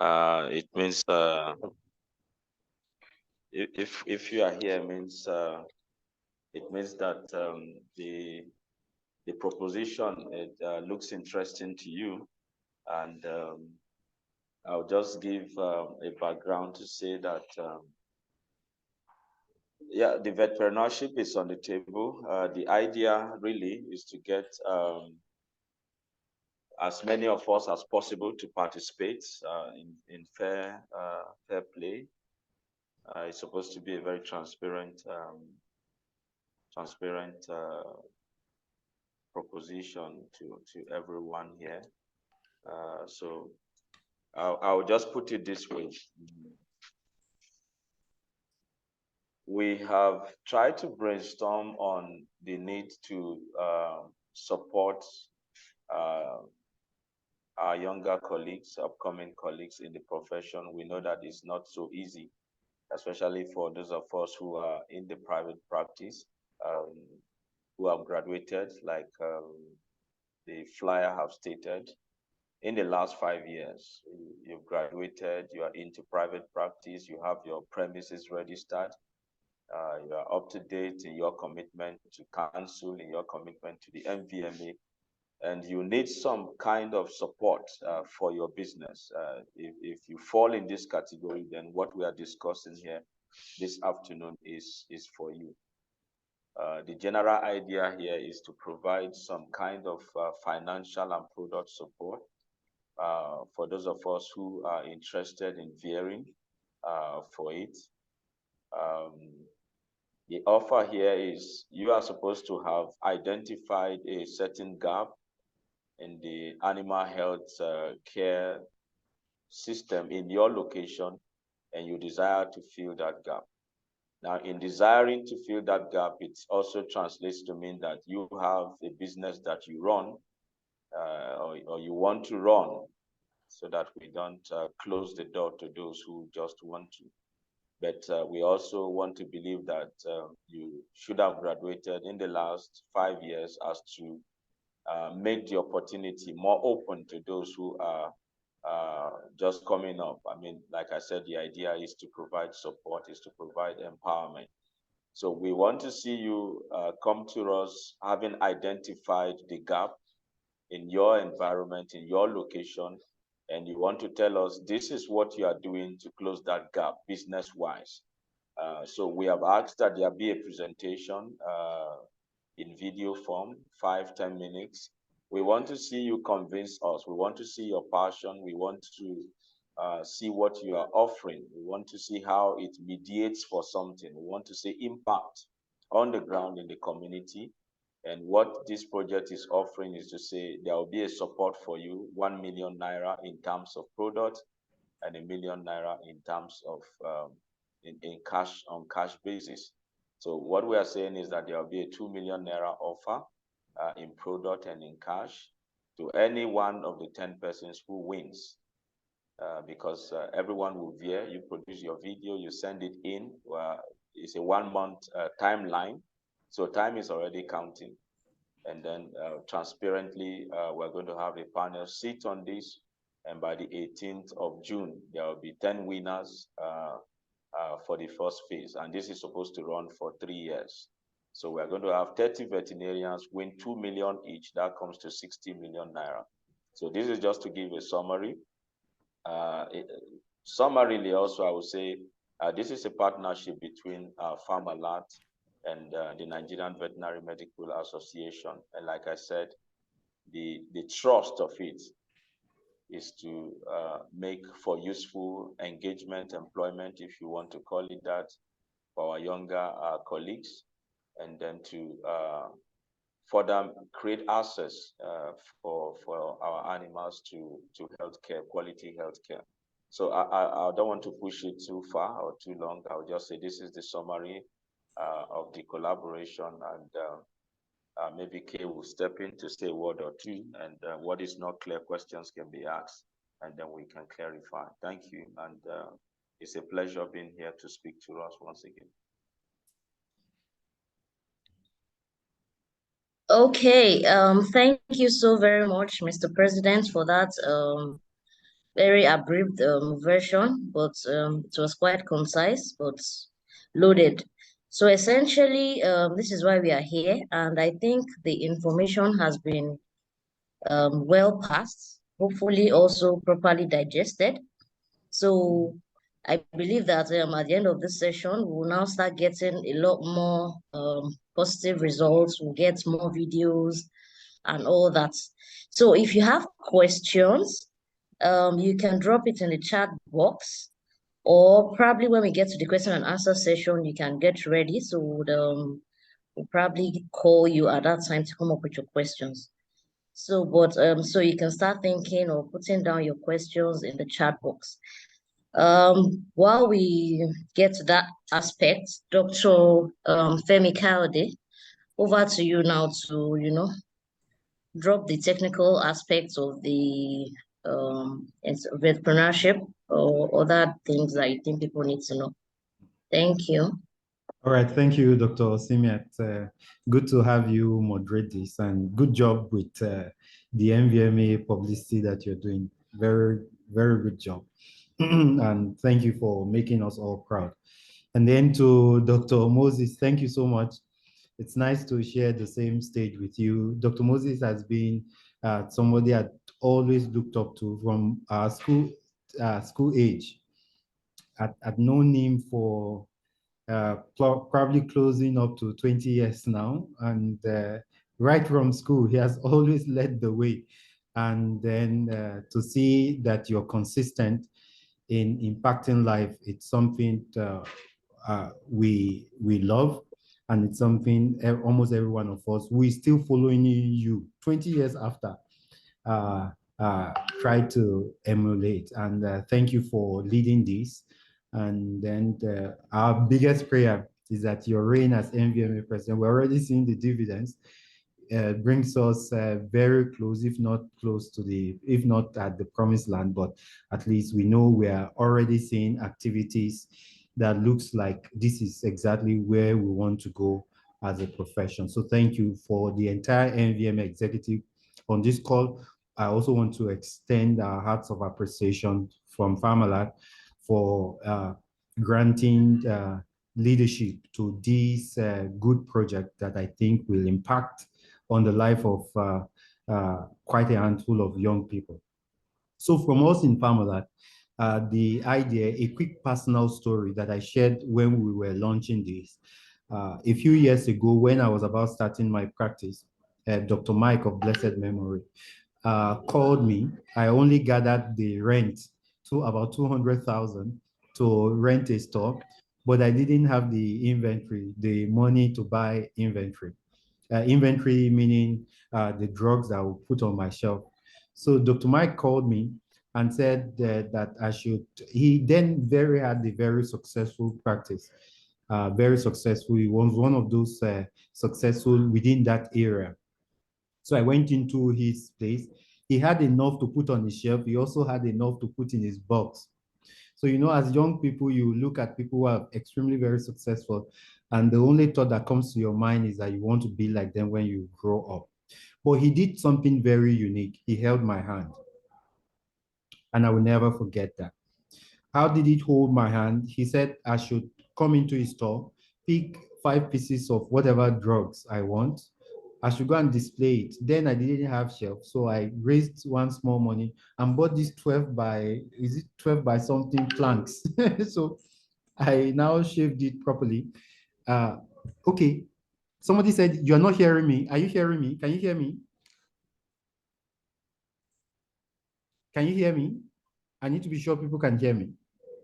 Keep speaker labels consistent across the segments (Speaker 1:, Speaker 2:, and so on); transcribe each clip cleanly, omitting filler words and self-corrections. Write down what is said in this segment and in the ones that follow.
Speaker 1: It means if you are here, means it means that the proposition, it looks interesting to you, and I'll just give a background to say that yeah, the vetpreneurship is on the table. The idea really is to get as many of us as possible to participate in fair play. It's supposed to be a very transparent proposition to everyone here. So I'll just put it this way. We have tried to brainstorm on the need to support our younger colleagues, upcoming colleagues in the profession. We know that it's not so easy, especially for those of us who are in the private practice, who have graduated, like the flyer have stated. In the last 5 years, you've graduated, you are into private practice, you have your premises registered, you are up to date in your commitment to council, in your commitment to the Nvma, and you need some kind of support for your business. If you fall in this category, then what we are discussing here this afternoon is for you. The general idea here is to provide some kind of financial and product support for those of us who are interested in veering for it. The offer here is you are supposed to have identified a certain gap in the animal health care system in your location, and you desire to fill that gap. Now, in desiring to fill that gap, it also translates to mean that you have a business that you run or you want to run, so that we don't close the door to those who just want to. But we also want to believe that you should have graduated in the last 5 years, as to make the opportunity more open to those who are just coming up. I mean, like I said, the idea is to provide support, is to provide empowerment. So we want to see you come to us having identified the gap in your environment, in your location, and you want to tell us this is what you are doing to close that gap business-wise. So we have asked that there be a presentation in video form, 5-10 minutes. We want to see you convince us. We want to see your passion. We want to see what you are offering. We want to see how it mediates for something. We want to see impact on the ground in the community. And what this project is offering is to say there will be a support for you, 1 million naira in terms of product, and 1 million naira in terms of in cash, on cash basis. So what we are saying is that there will be a 2 million naira offer in product and in cash to any one of the 10 persons who wins. Because everyone will veer. You produce your video, you send it in. It's a 1-month timeline, so time is already counting. And then transparently, we're going to have a panel sit on this, and by the 18th of June, there will be 10 winners for the first phase, and this is supposed to run for 3 years. So we're going to have 30 veterinarians win 2 million each. That comes to 60 million naira. So this is just to give a summary. Summarily, also, I would say this is a partnership between Farmalart and the Nigerian Veterinary Medical Association. And like I said, the trust of it is to make for useful engagement, employment, if you want to call it that, for our younger colleagues, and then to further create access for our animals to healthcare, quality healthcare. So I don't want to push it too far or too long. I'll just say this is the summary of the collaboration, and maybe Kay will step in to say a word or two, and what is not clear, questions can be asked, and then we can clarify. Thank you, and it's a pleasure being here to speak to us once again.
Speaker 2: Okay, thank you so very much, Mr. President, for that very abridged version, but it was quite concise but loaded. So essentially, this is why we are here, and I think the information has been well passed, hopefully also properly digested. So I believe that at the end of this session, we will now start getting a lot more positive results. We'll get more videos and all that. So if you have questions, you can drop it in the chat box, or probably when we get to the question and answer session, you can get ready. So we'll probably call you at that time to come up with your questions. So, but so you can start thinking or putting down your questions in the chat box. While we get to that aspect, Dr. Femi Kaude, over to you now to, drop the technical aspects of the entrepreneurship or other things that you think people need to know. Thank you.
Speaker 3: All right, thank you, Dr. Simiat. Good to have you moderate this, and good job with the Nvma publicity that you're doing. Very, very good job. And thank you for making us all proud. And then to Dr. Moses, thank you so much. It's nice to share the same stage with you. Dr. Moses has been somebody I'd always looked up to from school age. I'd known him for probably closing up to 20 years now. And right from school, he has always led the way. And then to see that you're consistent in impacting life, it's something we love. And it's something almost every one of us, we're still following you 20 years after, try to emulate. And thank you for leading this. And then our biggest prayer is that your reign as Nvma president, we're already seeing the dividends, brings us very close, if not at the promised land, but at least we know we are already seeing activities that looks like this is exactly where we want to go as a profession. So thank you for the entire Nvma executive on this call. I also want to extend our hearts of appreciation from Farmalat for granting leadership to this good project that I think will impact on the life of quite a handful of young people. So from us in Farmalat, the idea, a quick personal story that I shared when we were launching this. A few years ago, when I was about starting my practice, Dr. Mike of blessed memory called me. I only gathered the rent to about 200,000 to rent a store, but I didn't have the inventory, the money to buy inventory. Inventory meaning the drugs that I will put on my shelf. So Dr. Mike called me and said that I should, he then had a very successful practice, very successful. He was one of those successful within that area. So I went into his place. He had enough to put on his shelf. He also had enough to put in his box. So, as young people, you look at people who are extremely very successful, and the only thought that comes to your mind is that you want to be like them when you grow up. But he did something very unique. He held my hand, and I will never forget that. How did he hold my hand? He said I should come into his store, pick 5 pieces of whatever drugs I want. I should go and display it. Then I didn't have shelf, so I raised one small money and bought this 12 by something planks. So I now shaved it properly. Okay, somebody said, you're not hearing me. Are you hearing me? Can you hear me? Can you hear me? I need to be sure people can hear me.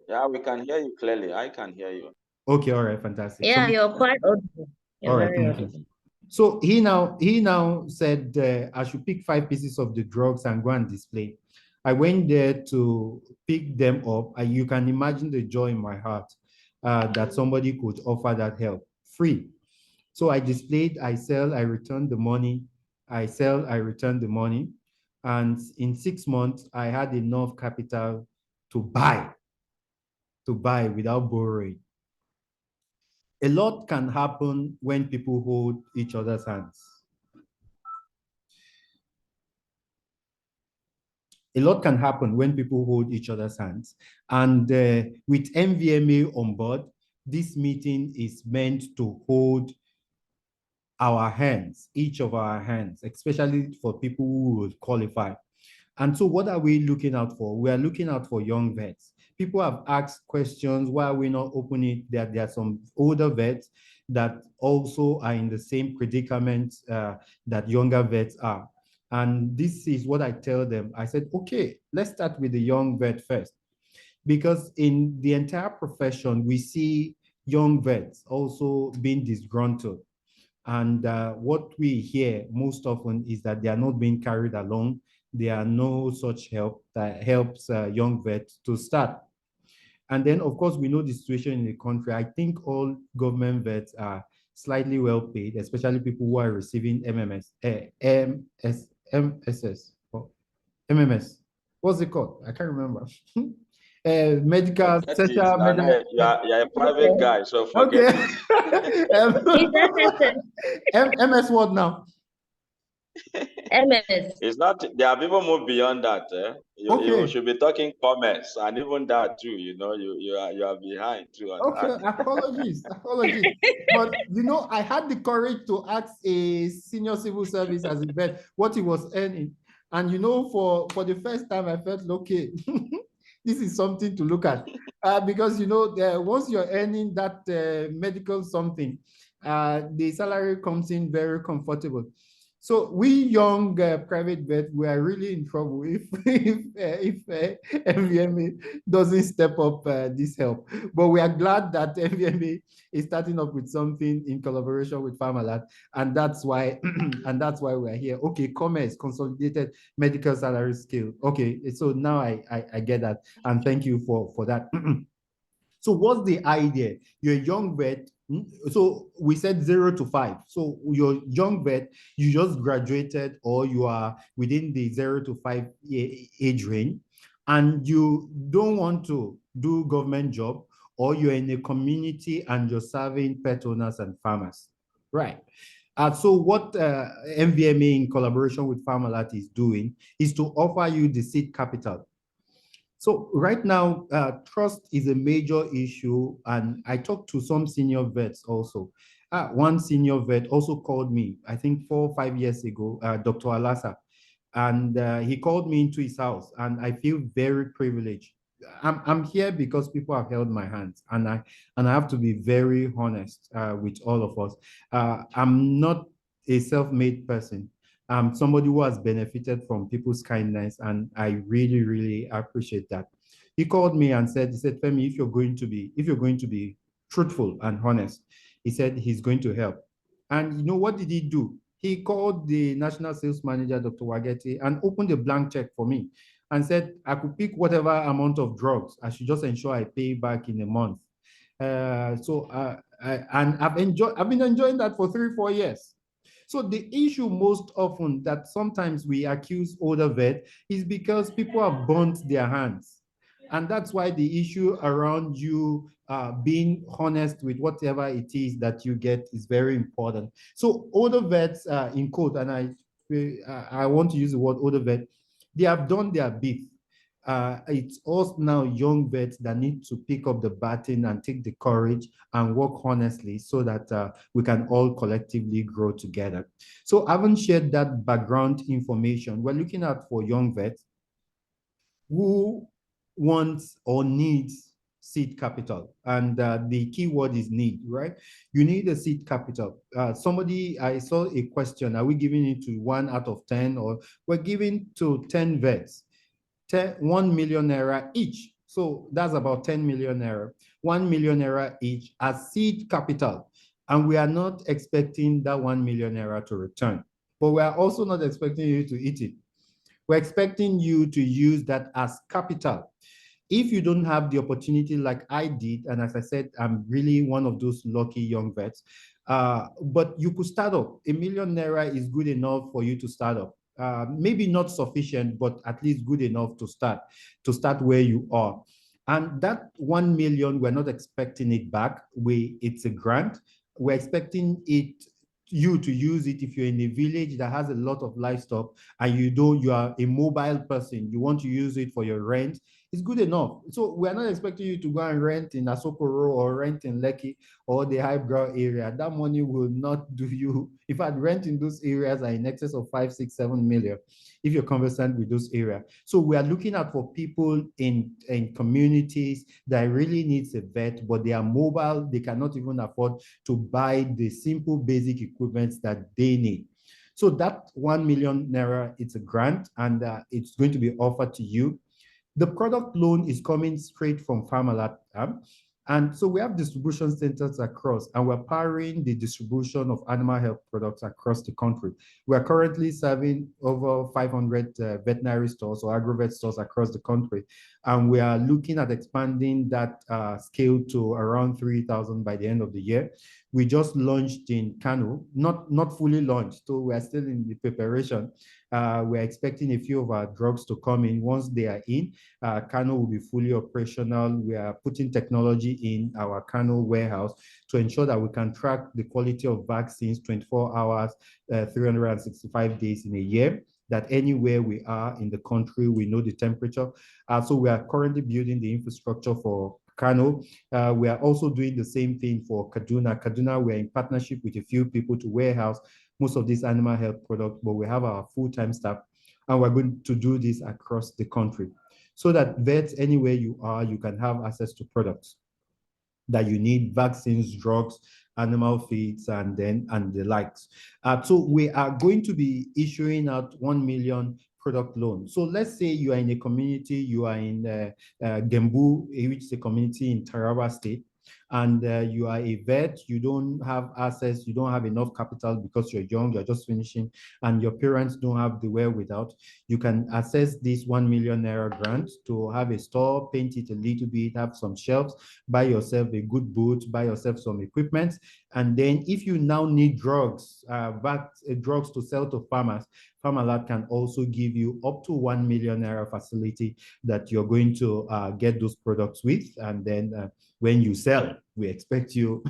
Speaker 1: Yeah, we can hear you clearly. I can hear you.
Speaker 3: Okay, all right, fantastic.
Speaker 2: Yeah, you're quite audible.
Speaker 3: All right, thank you. So he now said I should pick 5 pieces of the drugs and go and display. I went there to pick them up. You can imagine the joy in my heart that somebody could offer that help free. So I displayed, I sell, I return the money. I sell, I return the money. And in 6 months, I had enough capital to buy without borrowing. A lot can happen when people hold each other's hands. a lot can happen when people hold each other's hands. And with NVMA on board, this meeting is meant to hold our hands, each of our hands, especially for people who would qualify. And so what are we looking out for? We are looking out for young vets. People have asked questions, why are we not opening it? There are some older vets that also are in the same predicament that younger vets are. And this is what I tell them. I said, okay, let's start with the young vet first. Because in the entire profession, we see young vets also being disgruntled. And what we hear most often is that they are not being carried along. There are no such help that helps young vets to start. And then, of course, we know the situation in the country. I think all government vets are slightly well paid, especially people who are receiving MSS, or MMS. What's it called? I can't remember. Medical,
Speaker 1: Forget it,
Speaker 3: social,
Speaker 1: Nana.
Speaker 3: medical.
Speaker 1: You're a private guy, so forget
Speaker 3: Okay.
Speaker 1: it.
Speaker 3: MS what now?
Speaker 2: MS.
Speaker 1: It's not, there are people move beyond that. You
Speaker 3: Okay.
Speaker 1: should be talking commerce, and even that too, you are behind too on
Speaker 3: Okay,
Speaker 1: that.
Speaker 3: apologies. But I had the courage to ask a senior civil service as a vet what he was earning. And for the first time, I felt, okay, this is something to look at. Because once you're earning that medical something, the salary comes in very comfortable. So we young private vet, we are really in trouble if NVMA doesn't step up this help. But we are glad that NVMA is starting up with something in collaboration with Pharmalat, and that's why we are here. Okay, commerce, consolidated medical salary scale. Okay, so now I get that, and thank you for that. So what's the idea? You're a young vet. So we said 0 to 5. So you're young vet, you just graduated or you are within the 0 to 5 age range, and you don't want to do government job, or you're in a community and you're serving pet owners and farmers. Right. So what NVMA in collaboration with Pharmalat is doing is to offer you the seed capital. So right now, trust is a major issue, and I talked to some senior vets also. One senior vet also called me, I think 4 or 5 years ago, Dr. Alasa, and he called me into his house, and I feel very privileged. I'm here because people have held my hands, and I have to be very honest with all of us. I'm not a self-made person. Somebody who has benefited from people's kindness, and I really, really appreciate that. He called me and said, Femi, if you're going to be truthful and honest, he said he's going to help. And what did he do? He called the national sales manager, Dr. Wageti, and opened a blank check for me and said I could pick whatever amount of drugs. I should just ensure I pay back in a month. I've been enjoying that for 3-4 years. So the issue most often that sometimes we accuse older vet is because people have burnt their hands. And that's why the issue around you being honest with whatever it is that you get is very important. So older vets, in quote, and I want to use the word older vet, they have done their bit. It's us now, young vets, that need to pick up the baton and take the courage and work honestly so that we can all collectively grow together. So having shared that background information, we're looking at for young vets who wants or needs seed capital. And the key word is need, right? You need a seed capital. I saw a question, are we giving it to 1 out of 10, or we're giving to 10 vets? 1 million naira each. So that's about 10 million naira. 1 million naira each as seed capital. And we are not expecting that 1 million naira to return. But we are also not expecting you to eat it. We're expecting you to use that as capital. If you don't have the opportunity like I did, and as I said, I'm really one of those lucky young vets, but you could start up. 1 million naira is good enough for you to start up. Maybe not sufficient, but at least good enough to start where you are. And that 1 million, we're not expecting it back. It's a grant. We're expecting it you to use it if you're in a village that has a lot of livestock and you are a mobile person, you want to use it for your rent, it's good enough. So we're not expecting you to go and rent in Asokoro or rent in Lekki or the highbrow area. That money will not do you. If I'd rent in those areas are in excess of 5, 6, 7 million, if you're conversant with those areas. So we are looking at for people in communities that really needs a vet, but they are mobile, they cannot even afford to buy the simple basic equipment that they need. So that 1 million naira, it's a grant, and it's going to be offered to you. The product loan is coming straight from Farmalab. And so we have distribution centers across, and we're powering the distribution of animal health products across the country. We're currently serving over 500 veterinary stores or agrovet stores across the country. And we are looking at expanding that scale to around 3,000 by the end of the year. We just launched in Kano, not fully launched, so we're still in the preparation. We're expecting a few of our drugs to come in. Once they are in, Kano will be fully operational. We are putting technology in our Kano warehouse to ensure that we can track the quality of vaccines 24 hours, 365 days in a year, that anywhere we are in the country, we know the temperature. So we are currently building the infrastructure for Kano. We are also doing the same thing for Kaduna. Kaduna, we're in partnership with a few people to warehouse most of these animal health products, but we have our full-time staff, and we're going to do this across the country so that vets, anywhere you are, you can have access to products that you need, vaccines, drugs, animal feeds, and the likes. So we are going to be issuing out 1 million product loan. So let's say you are in a community, you are in Gembu, which is a community in Taraba State, and you are a vet, you don't have access, you don't have enough capital because you're young, you're just finishing, and your parents don't have the wherewithal, you can access this 1 million naira grant to have a store, paint it a little bit, have some shelves, buy yourself a good boot, buy yourself some equipment, and then if you now need drugs, drugs to sell to farmers, Farmalab can also give you up to 1 million naira facility that you're going to get those products with, and then when you sell, we expect you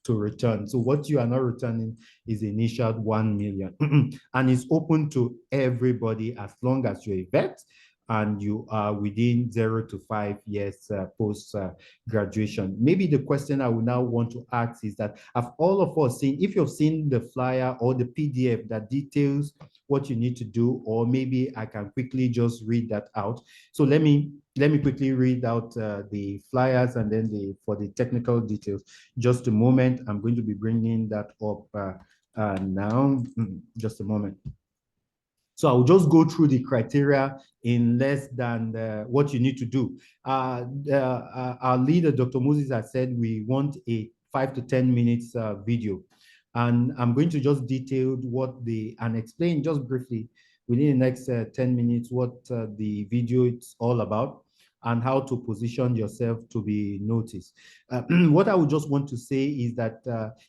Speaker 3: to return. So what you are not returning is the initial 1 million. And it's open to everybody as long as you're a vet and you are within 0 to 5 years post graduation. Maybe the question I would now want to ask is that, have all of us seen, if you've seen the flyer or the PDF that details what you need to do, or maybe I can quickly just read that out. So let me quickly read out the flyers, and then for the technical details. Just a moment, I'm going to be bringing that up now. Just a moment. So I'll just go through the criteria in less than what you need to do. Our leader, Dr. Moses, has said we want a 5 to 10 minutes video. And I'm going to just detail and explain just briefly within the next 10 minutes what the video is all about and how to position yourself to be noticed. What I would just want to say is that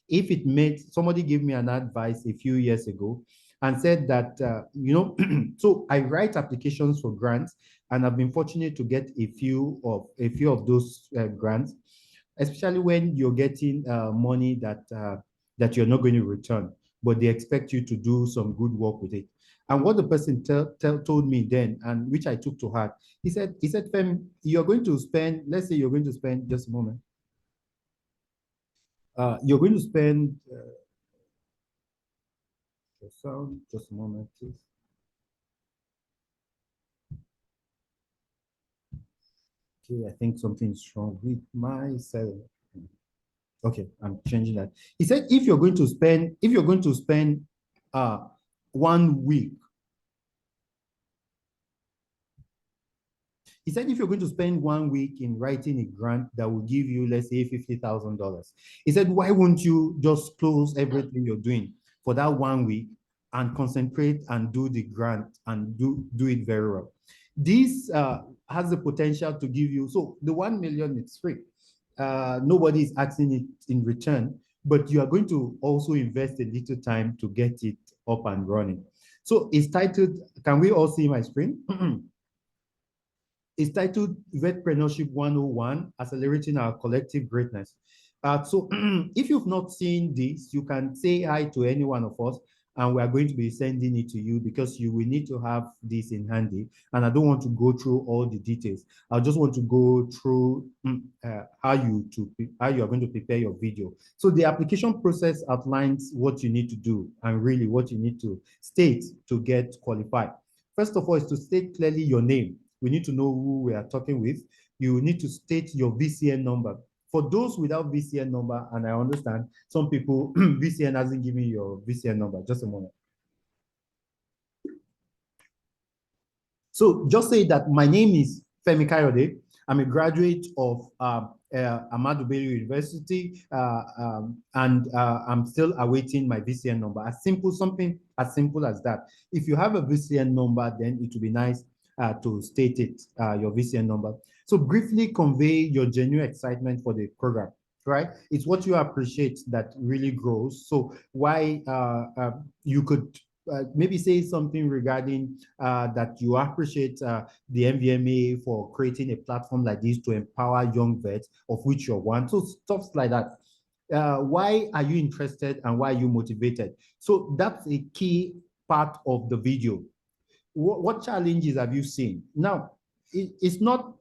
Speaker 3: if it made, somebody gave me an advice a few years ago and said that, so I write applications for grants, and I've been fortunate to get a few of those grants, especially when you're getting money that you're not going to return, but they expect you to do some good work with it. And what the person told me then, and which I took to heart, he said, Fem, you're going to spend, let's say you're going to spend, just a moment. You're going to spend, sound, just a moment, please. Okay, I think something's wrong with my cell. Okay, I'm changing that. He said, if you're going to spend 1 week, he said, if you're going to spend 1 week in writing a grant that will give you, let's say, $50,000, he said, why won't you just close everything you're doing for that 1 week and concentrate and do the grant and do it very well? This has the potential to give you, so the 1 million, it's free. Nobody is asking it in return, but you are going to also invest a little time to get it up and running. So it's titled, can we all see my screen? It's titled Vetpreneurship 101, Accelerating Our Collective Greatness. So if you've not seen this, you can say hi to any one of us, and we are going to be sending it to you because you will need to have this in handy. And I don't want to go through all the details. I just want to go through how you are going to prepare your video. So the application process outlines what you need to do and really what you need to state to get qualified. First of all, is to state clearly your name. We need to know who we are talking with. You need to state your VCN number. For those without VCN number, and I understand some people, VCN hasn't given you your VCN number. Just a moment. So just say that my name is Femi Kayode. I'm a graduate of Ahmadu Bello University, and I'm still awaiting my VCN number. Something as simple as that. If you have a VCN number, then it would be nice to state it, your VCN number. So briefly convey your genuine excitement for the program, right? It's what you appreciate that really grows. So why you could maybe say something regarding that you appreciate the NVMA for creating a platform like this to empower young vets, of which you're one. So stuff like that. Why are you interested and why are you motivated? So that's a key part of the video. What challenges have you seen? Now, it's not,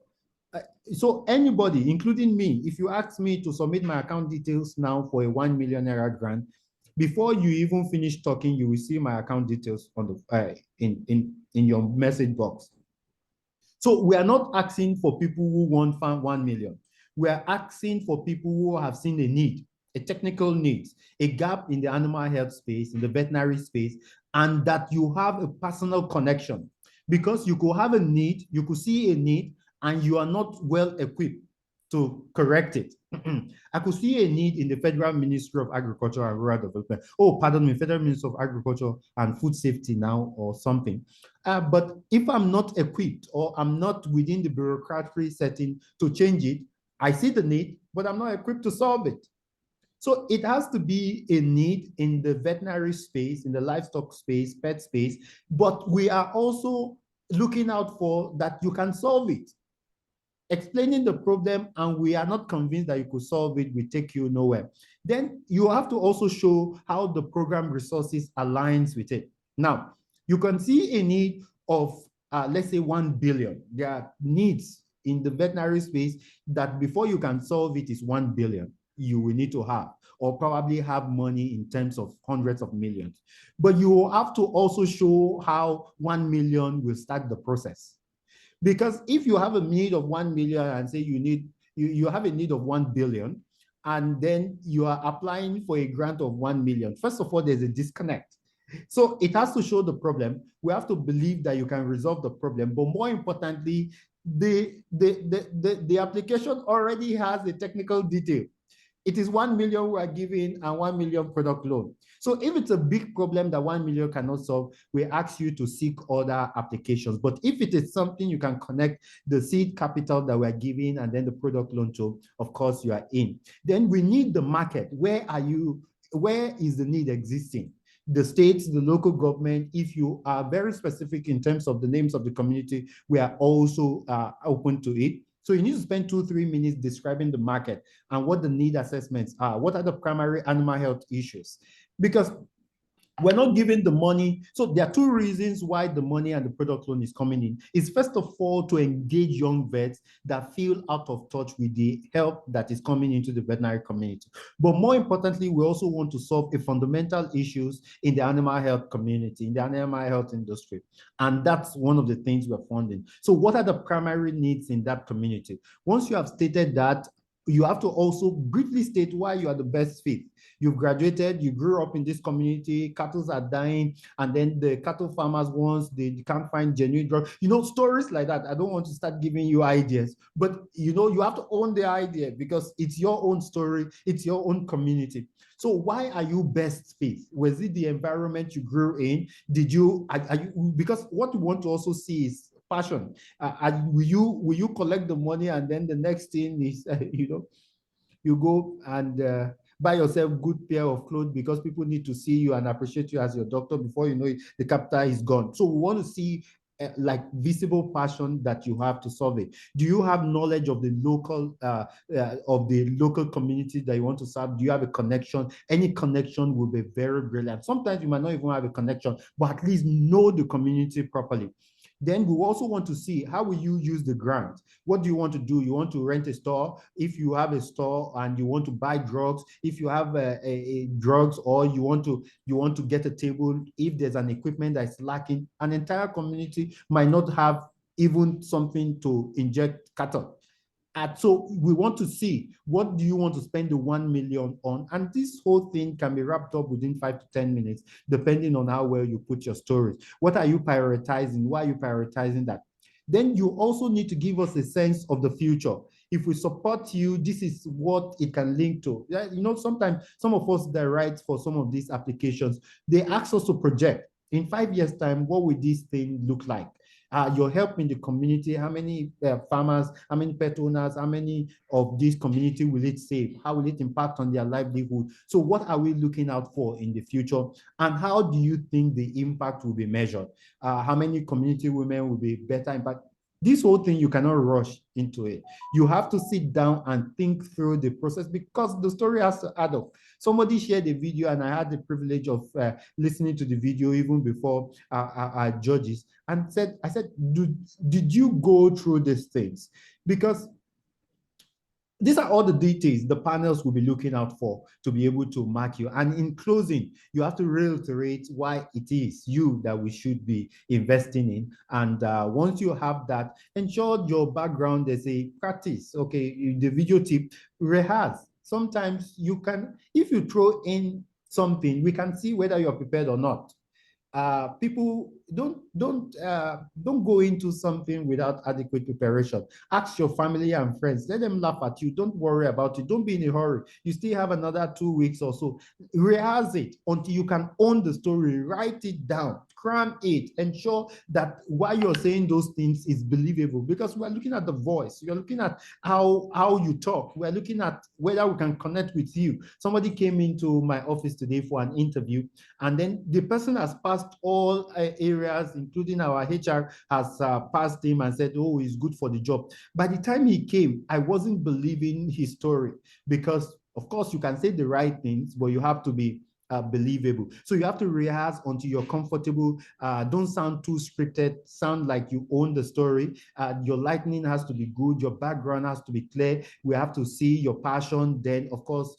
Speaker 3: so anybody, including me, if you ask me to submit my account details now for a 1 million naira grant, before you even finish talking, you will see my account details on the in your message box. So we are not asking for people who want 1 million. We are asking for people who have seen a need, a technical need, a gap in the animal health space, in the veterinary space, and that you have a personal connection. Because you could have a need, you could see a need, and you are not well equipped to correct it. I could see a need in the Federal Ministry of Agriculture and Rural Development. Oh, pardon me, Federal Ministry of Agriculture and Food Safety now or something. But if I'm not equipped or I'm not within the bureaucratic setting to change it, I see the need, but I'm not equipped to solve it. So it has to be a need in the veterinary space, in the livestock space, pet space, but we are also looking out for that you can solve it. Explaining the problem and we are not convinced that you could solve it will take you nowhere. Then you have to also show how the program resources aligns with it. Now, you can see a need of, let's say 1 billion. There are needs in the veterinary space that before you can solve it is 1 billion you will need to have, or probably have money in terms of hundreds of millions. But you will have to also show how 1 million will start the process. Because if you have a need of 1 million and say you have a need of 1 billion, and then you are applying for a grant of 1 million, first of all, there's a disconnect. So it has to show the problem. We have to believe that you can resolve the problem. But more importantly, the application already has a technical detail. It is 1 million we are giving and 1 million product loan. So if it's a big problem that 1 million cannot solve, we ask you to seek other applications. But if it is something you can connect the seed capital that we're giving and then the product loan to, of course you are in. Then we need the market. Where is the need existing? The states, the local government, if you are very specific in terms of the names of the community, we are also open to it. So you need to spend 2-3 minutes describing the market and what the need assessments are. What are the primary animal health issues? Because we're not giving the money. So there are two reasons why the money and the product loan is coming in. It's first of all to engage young vets that feel out of touch with the help that is coming into the veterinary community. But more importantly, we also want to solve a fundamental issues in the animal health community, in the animal health industry. And that's one of the things we're funding. So what are the primary needs in that community? Once you have stated that, you have to also briefly state why you are the best fit. You've graduated, you grew up in this community, cattle are dying, and then the cattle farmers once they can't find genuine drugs. Stories like that. I don't want to start giving you ideas, but you have to own the idea because it's your own story, it's your own community. So why are you best fit? Was it the environment you grew in? Because what we want to also see is passion. Will you collect the money and then the next thing is you go and buy yourself good pair of clothes because people need to see you and appreciate you as your doctor before you know it, the capital is gone. So we want to see like visible passion that you have to solve it? Do you have knowledge of the local community that you want to serve? Do you have a connection? Any connection will be very brilliant. Sometimes you might not even have a connection, but at least know the community properly. Then we also want to see, how will you use the grant? What do you want to do? You want to rent a store? If you have a store and you want to buy drugs, if you have drugs, or you want to get a table, if there's an equipment that's lacking, an entire community might not have even something to inject cattle. And so we want to see, what do you want to spend the 1 million on? And this whole thing can be wrapped up within 5 to 10 minutes, depending on how well you put your stories. What are you prioritizing? Why are you prioritizing that? Then you also need to give us a sense of the future. If we support you, this is what it can link to. You know, sometimes some of us that write for some of these applications, they ask us to project. In 5 years' time, what will this thing look like? Your help in the community, how many farmers, how many pet owners, how many of this community will it save? How will it impact on their livelihood? So what are we looking out for in the future? And how do you think the impact will be measured? How many community women will be better impact? This whole thing, you cannot rush into it. You have to sit down and think through the process, because the story has to add up. Somebody shared a video, and I had the privilege of listening to the video even before our judges, and I said, did you go through these things? Because these are all the details the panels will be looking out for to be able to mark you. And in closing, you have to reiterate why it is you that we should be investing in. And once you have that, ensure your background is a practice. Okay, the video tip, rehearse. Sometimes you can, if you throw in something, we can see whether you're prepared or not. People don't go into something without adequate preparation. Ask your family and friends, let them laugh at you. Don't worry about it. Don't be in a hurry. You still have another 2 weeks or so. Rehearse it until you can own the story. Write it down, cram it, ensure that while you're saying those things is believable, because we're looking at the voice, we're looking at how you talk, we're looking at whether we can connect with you. Somebody came into my office today for an interview, and then the person has passed all areas, including our HR has passed him and said, oh, he's good for the job. By the time he came, I wasn't believing his story, because of course you can say the right things, but you have to be believable. So you have to rehearse until you're comfortable. Don't sound too scripted. Sound like you own the story. Your lightning has to be good. Your background has to be clear. We have to see your passion. Then, of course,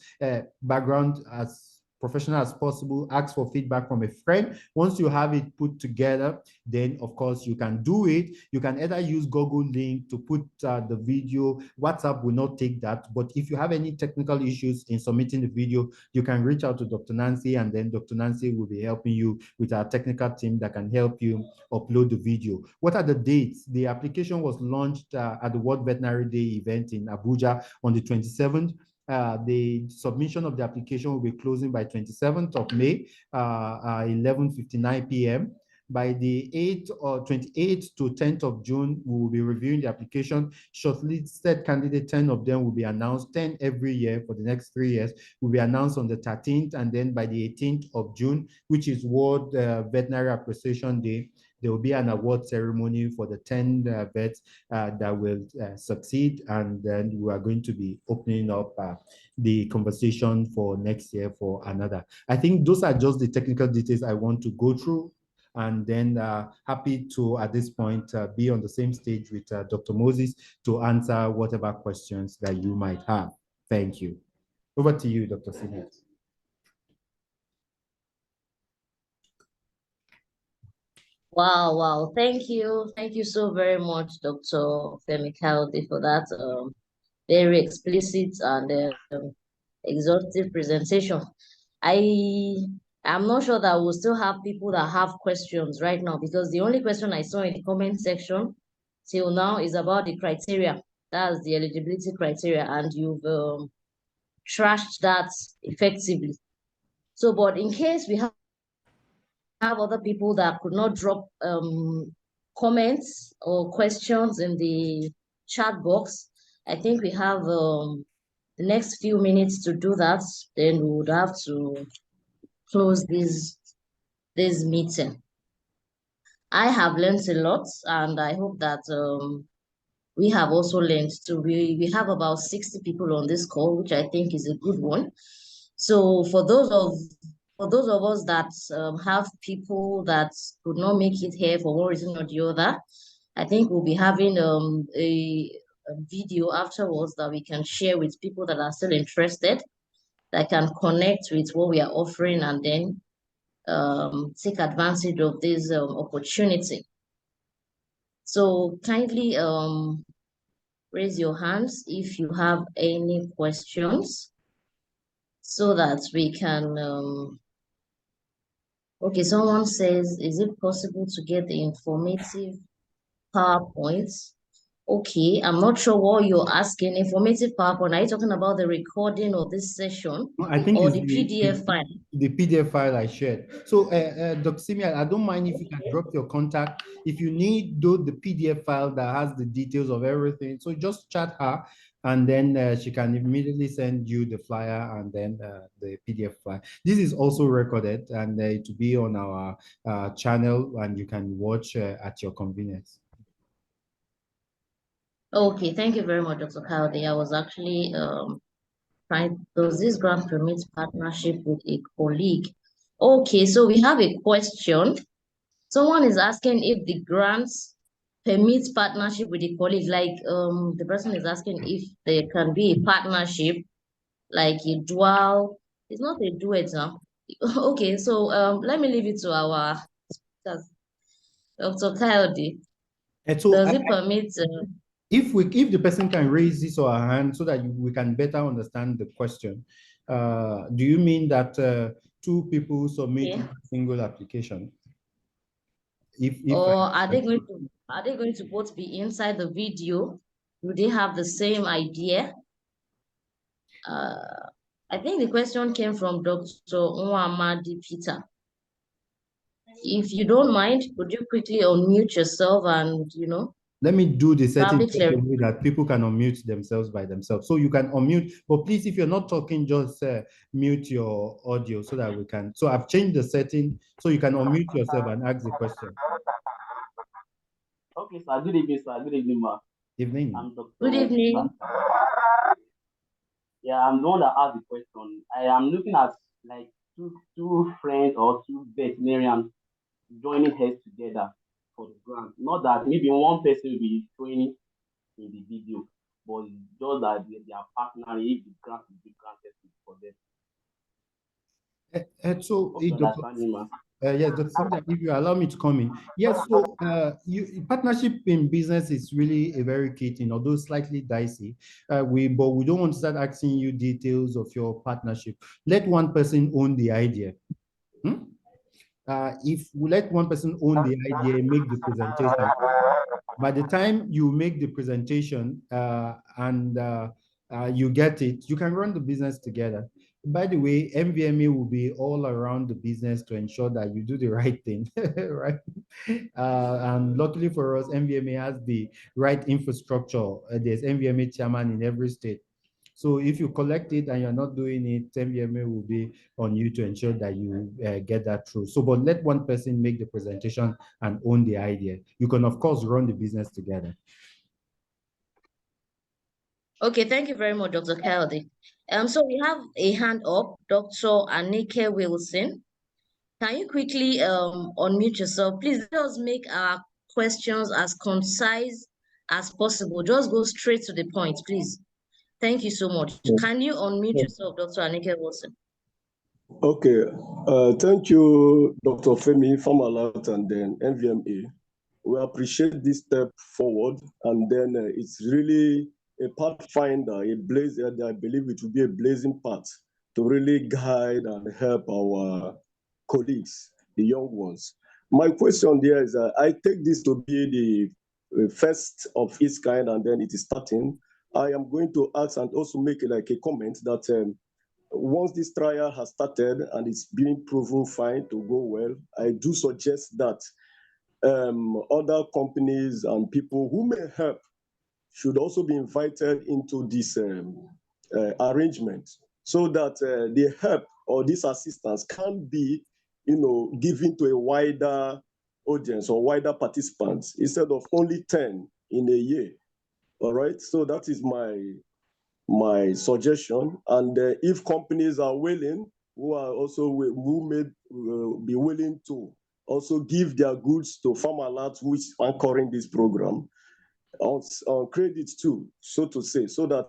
Speaker 3: background as professional as possible. Ask for feedback from a friend. Once you have it put together, then of course you can do it. You can either use Google Link to put the video. WhatsApp will not take that. But if you have any technical issues in submitting the video, you can reach out to Dr. Nancy, and then Dr. Nancy will be helping you with our technical team that can help you upload the video. What are the dates? The application was launched at the World Veterinary Day event in Abuja on the 27th. The submission of the application will be closing by 27th of May, 11:59 p.m. By the 8th or 28th to 10th of June, we will be reviewing the application. Shortlisted candidate, 10 of them will be announced, 10 every year for the next 3 years, will be announced on the 13th. And then by the 18th of June, which is World Veterinary Appreciation Day, there will be an award ceremony for the 10 vets that will succeed. And then we are going to be opening up the conversation for next year for another. I think those are just the technical details I want to go through. And then happy to, at this point, be on the same stage with Dr. Moses to answer whatever questions that you might have. Thank you. Over to you, Dr. Sinet.
Speaker 2: Wow. Thank you. Thank you so very much, Dr. Femi Kaldi, for that very explicit and exhaustive presentation. I'm not sure that we'll still have people that have questions right now, because the only question I saw in the comment section till now is about the criteria. That's the eligibility criteria, and you've trashed that effectively. So, but in case we have other people that could not drop comments or questions in the chat box, I think we have the next few minutes to do that. Then we would have to close this meeting. I have learned a lot, and I hope that we have also learned too. We have about 60 people on this call, which I think is a good one. So for those of us that have people that could not make it here for one reason or the other, I think we'll be having a video afterwards that we can share with people that are still interested, that can connect with what we are offering, and then take advantage of this opportunity. So kindly raise your hands if you have any questions so that we can okay, someone says, is it possible to get the informative PowerPoints? Okay, I'm not sure what you're asking. Informative PowerPoint, are you talking about the recording of this session
Speaker 3: No, I think
Speaker 2: or
Speaker 3: it's
Speaker 2: the PDF file?
Speaker 3: the PDF file I shared. So, Dr. Simian, I don't mind if you can drop your contact. If you need the PDF file that has the details of everything, so just chat her, and then she can immediately send you the flyer and then the PDF file. This is also recorded, and it will be on our channel, and you can watch at your convenience.
Speaker 2: Okay, thank you very much, Dr. Kaldi. I was actually does this grant permit partnership with a colleague? Okay, so we have a question. Someone is asking if the grants permits partnership with a colleague, like the person is asking if there can be a partnership, like a dual. It's not a duet now. Okay, so let me leave it to our Dr. Coyote.
Speaker 3: And so
Speaker 2: Does it permit
Speaker 3: if the person can raise his or her hand so that we can better understand the question, do you mean that two people submit
Speaker 2: okay,
Speaker 3: a single application?
Speaker 2: or are they going to both be inside the video? Do they have the same idea? I think the question came from Dr. Nvma Peter. If you don't mind, could you quickly unmute yourself and,
Speaker 3: Let me do the setting
Speaker 2: probably clear.
Speaker 3: that people can unmute themselves by themselves. So you can unmute, but please, if you're not talking, just mute your audio so that we can. So I've changed the setting so you can unmute yourself and ask the question.
Speaker 4: Okay, sir. Good evening, sir. Good evening, ma.
Speaker 3: Evening.
Speaker 4: I'm Dr.
Speaker 2: Good evening.
Speaker 4: Yeah, I'm the one that asked the question. I am looking at like two friends or two veterinarians joining heads together for the grant. Not that maybe one person will be showing in the video, but just that they are partnering if the grant will be granted for them.
Speaker 3: So,
Speaker 4: Hope you understand me, ma.
Speaker 3: yes, Dr. Cynthia, if you allow me to come in. Yes, so partnership in business is really a very key thing, although slightly dicey. But we don't want to start asking you details of your partnership. Let one person own the idea. If we let one person own the idea, make the presentation, by the time you make the presentation and you get it, you can run the business together. By the way, Nvma will be all around the business to ensure that you do the right thing, right? And luckily for us, Nvma has the right infrastructure. There's Nvma chairman in every state. So if you collect it and you're not doing it, Nvma will be on you to ensure that you get that through. So, but let one person make the presentation and own the idea. You can, of course, run the business together.
Speaker 2: Okay, thank you very much, Dr. Keldy. So we have a hand up, Dr. Anike Wilson. Can you quickly unmute yourself? Please let us make our questions as concise as possible. Just go straight to the point, please. Thank you so much. Can you unmute yourself, Dr. Anike Wilson?
Speaker 5: Okay. Thank you, Dr. Femi Famalat and then Nvma. We appreciate this step forward, and then it's really a pathfinder, a blaze. I believe it will be a blazing path to really guide and help our colleagues, the young ones. My question there is, I take this to be the first of its kind, and then it is starting. I am going to ask and also make like a comment that once this trial has started and it's being proven fine to go well, I do suggest that other companies and people who may help should also be invited into this arrangement so that the help or this assistance can be, given to a wider audience or wider participants instead of only 10 in a year. All right, so that is my suggestion. And if companies are willing, who may be willing to also give their goods to Farmalart, which is anchoring this program, on credit too, so to say, so that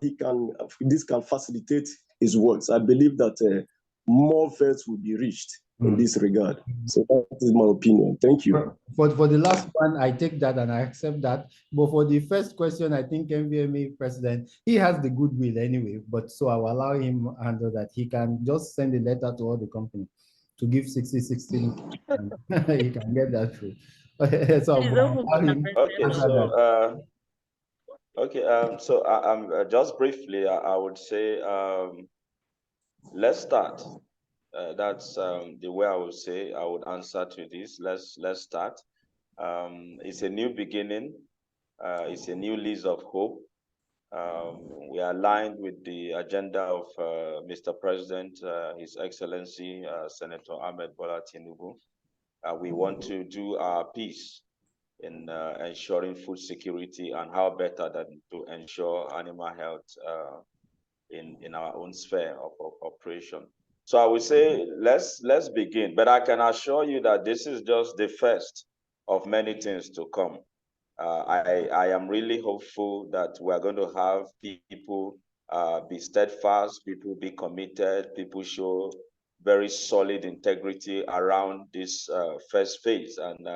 Speaker 5: this can facilitate his works. I believe that more vets will be reached in this regard. So that is my opinion. Thank you.
Speaker 3: For the last one, I take that and I accept that. But for the first question, I think Nvma president, he has the goodwill anyway, but so I will allow him handle that. He can just send a letter to all the company to give 60-60, and he can get that through. So
Speaker 2: Please
Speaker 3: I'll
Speaker 2: don't
Speaker 3: allow him
Speaker 1: Okay,
Speaker 3: answer
Speaker 1: so
Speaker 3: that.
Speaker 1: just briefly, I would say let's start. That's the way I would say I would answer to this. Let's start. It's a new beginning. It's a new lease of hope. We are aligned with the agenda of Mr. President, His Excellency Senator Ahmed Bola Tinubu. We want to do our piece in ensuring food security, and how better than to ensure animal health in our own sphere of operation. So I would say let's begin, but I can assure you that this is just the first of many things to come. I am really hopeful that we're going to have people be steadfast, people be committed, people show very solid integrity around this first phase. And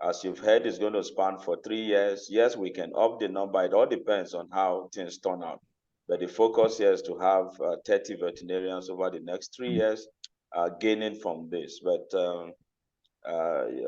Speaker 1: as you've heard, it's going to span for 3 years. Yes, we can up the number. It all depends on how things turn out. But the focus here is to have 30 veterinarians over the next 3 years gaining from this. But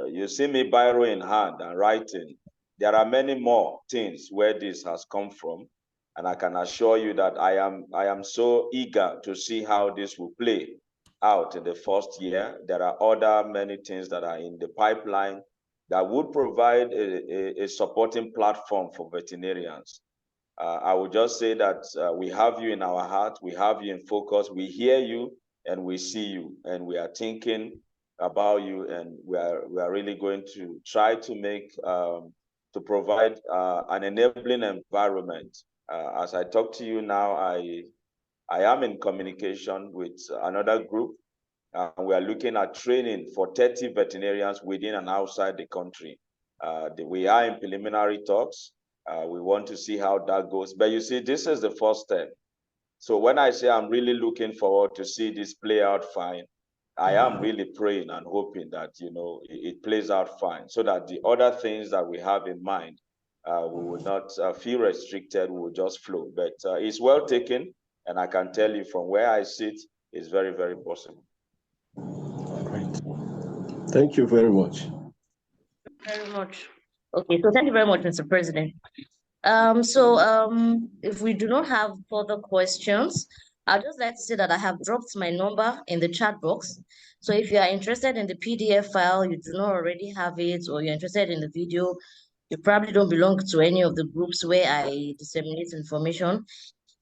Speaker 1: you see me biro in hand and writing. There are many more things where this has come from. And I can assure you that I am so eager to see how this will play out in the first year. There are other many things that are in the pipeline that would provide a supporting platform for veterinarians. I would just say that we have you in our heart, we have you in focus, we hear you and we see you, and we are thinking about you, and we are really going to try to make to provide an enabling environment. As I talk to you now, I am in communication with another group. We are looking at training for 30 veterinarians within and outside the country. We are in preliminary talks. We want to see how that goes. But you see, this is the first step. So when I say I'm really looking forward to see this play out fine, I am really praying and hoping that, it plays out fine, so that the other things that we have in mind, we will not feel restricted, we will just flow. But it's well taken, and I can tell you from where I sit, it's very, very possible.
Speaker 5: Thank you very much.
Speaker 2: Very much. Okay, so thank you very much, Mr. President. If we do not have further questions, I'd just like to say that I have dropped my number in the chat box. So if you are interested in the PDF file, you do not already have it, or you're interested in the video, you probably don't belong to any of the groups where I disseminate information,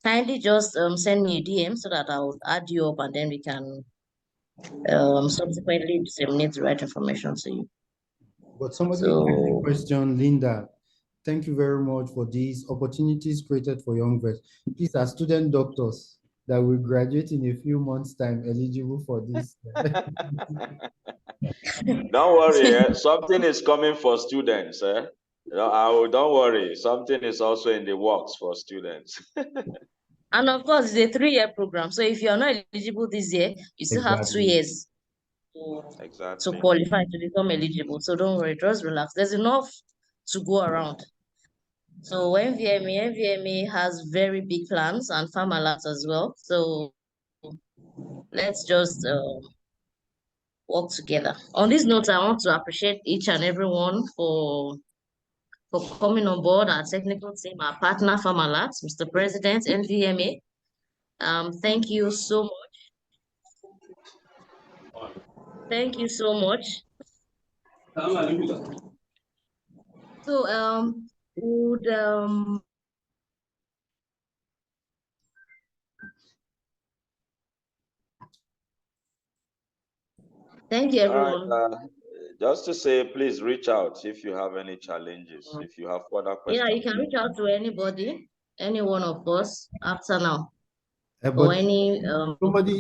Speaker 2: kindly just send me a DM so that I will add you up, and then we can subsequently disseminate the right information to you.
Speaker 3: But somebody asked a question, Linda. Thank you very much for these opportunities created for young vets. These are student doctors that will graduate in a few months' time eligible for this.
Speaker 1: Don't worry, something is coming for students. Don't worry, something is also in the works for students.
Speaker 2: And of course, it's a 3-year program. So if you're not eligible this year, you still have 2 years to qualify to become eligible. So don't worry, just relax. There's enough to go around. So Nvma has very big plans, and Farmalart as well. So let's just work together. On this note, I want to appreciate each and everyone for coming on board, our technical team, our partner Farmalart, Mr. President, Nvma. Thank you so much. Thank you so much. So thank you, everyone.
Speaker 1: All right, Just to say, please reach out if you have any challenges, if you have further
Speaker 2: Yeah, you
Speaker 1: questions.
Speaker 2: can reach out to anybody, any one of us after now,
Speaker 3: But
Speaker 2: for any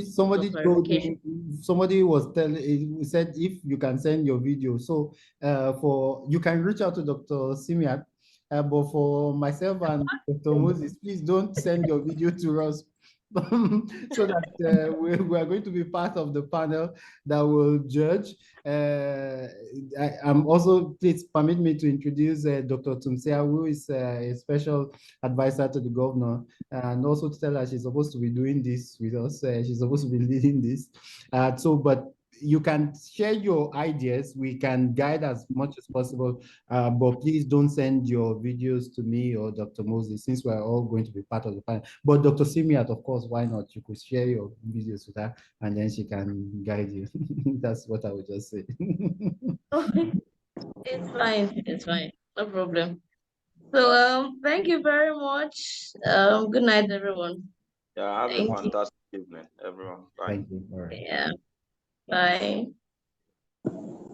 Speaker 3: somebody told
Speaker 2: clarification.
Speaker 3: me, somebody was telling, he said if you can send your video. So for you can reach out to Dr. Simiat, but for myself and Dr. Moses, please don't send your video to us. So that we are going to be part of the panel that will judge. I'm also, please permit me to introduce Dr. Tumsea, who is a special advisor to the governor, and also to tell her she's supposed to be doing this with us. She's supposed to be leading this. But you can share your ideas. We can guide as much as possible, but please don't send your videos to me or Dr. Moses, since we're all going to be part of the panel. But Dr. Simiat, of course, why not? You could share your videos with her, and then she can guide you. That's what I would just say.
Speaker 2: It's fine. It's fine. No problem. So thank you very much. Good night, everyone.
Speaker 1: Yeah, have a
Speaker 2: Thank you.
Speaker 1: fantastic evening, everyone. Bye.
Speaker 3: Thank you. All right.
Speaker 2: Yeah. Bye.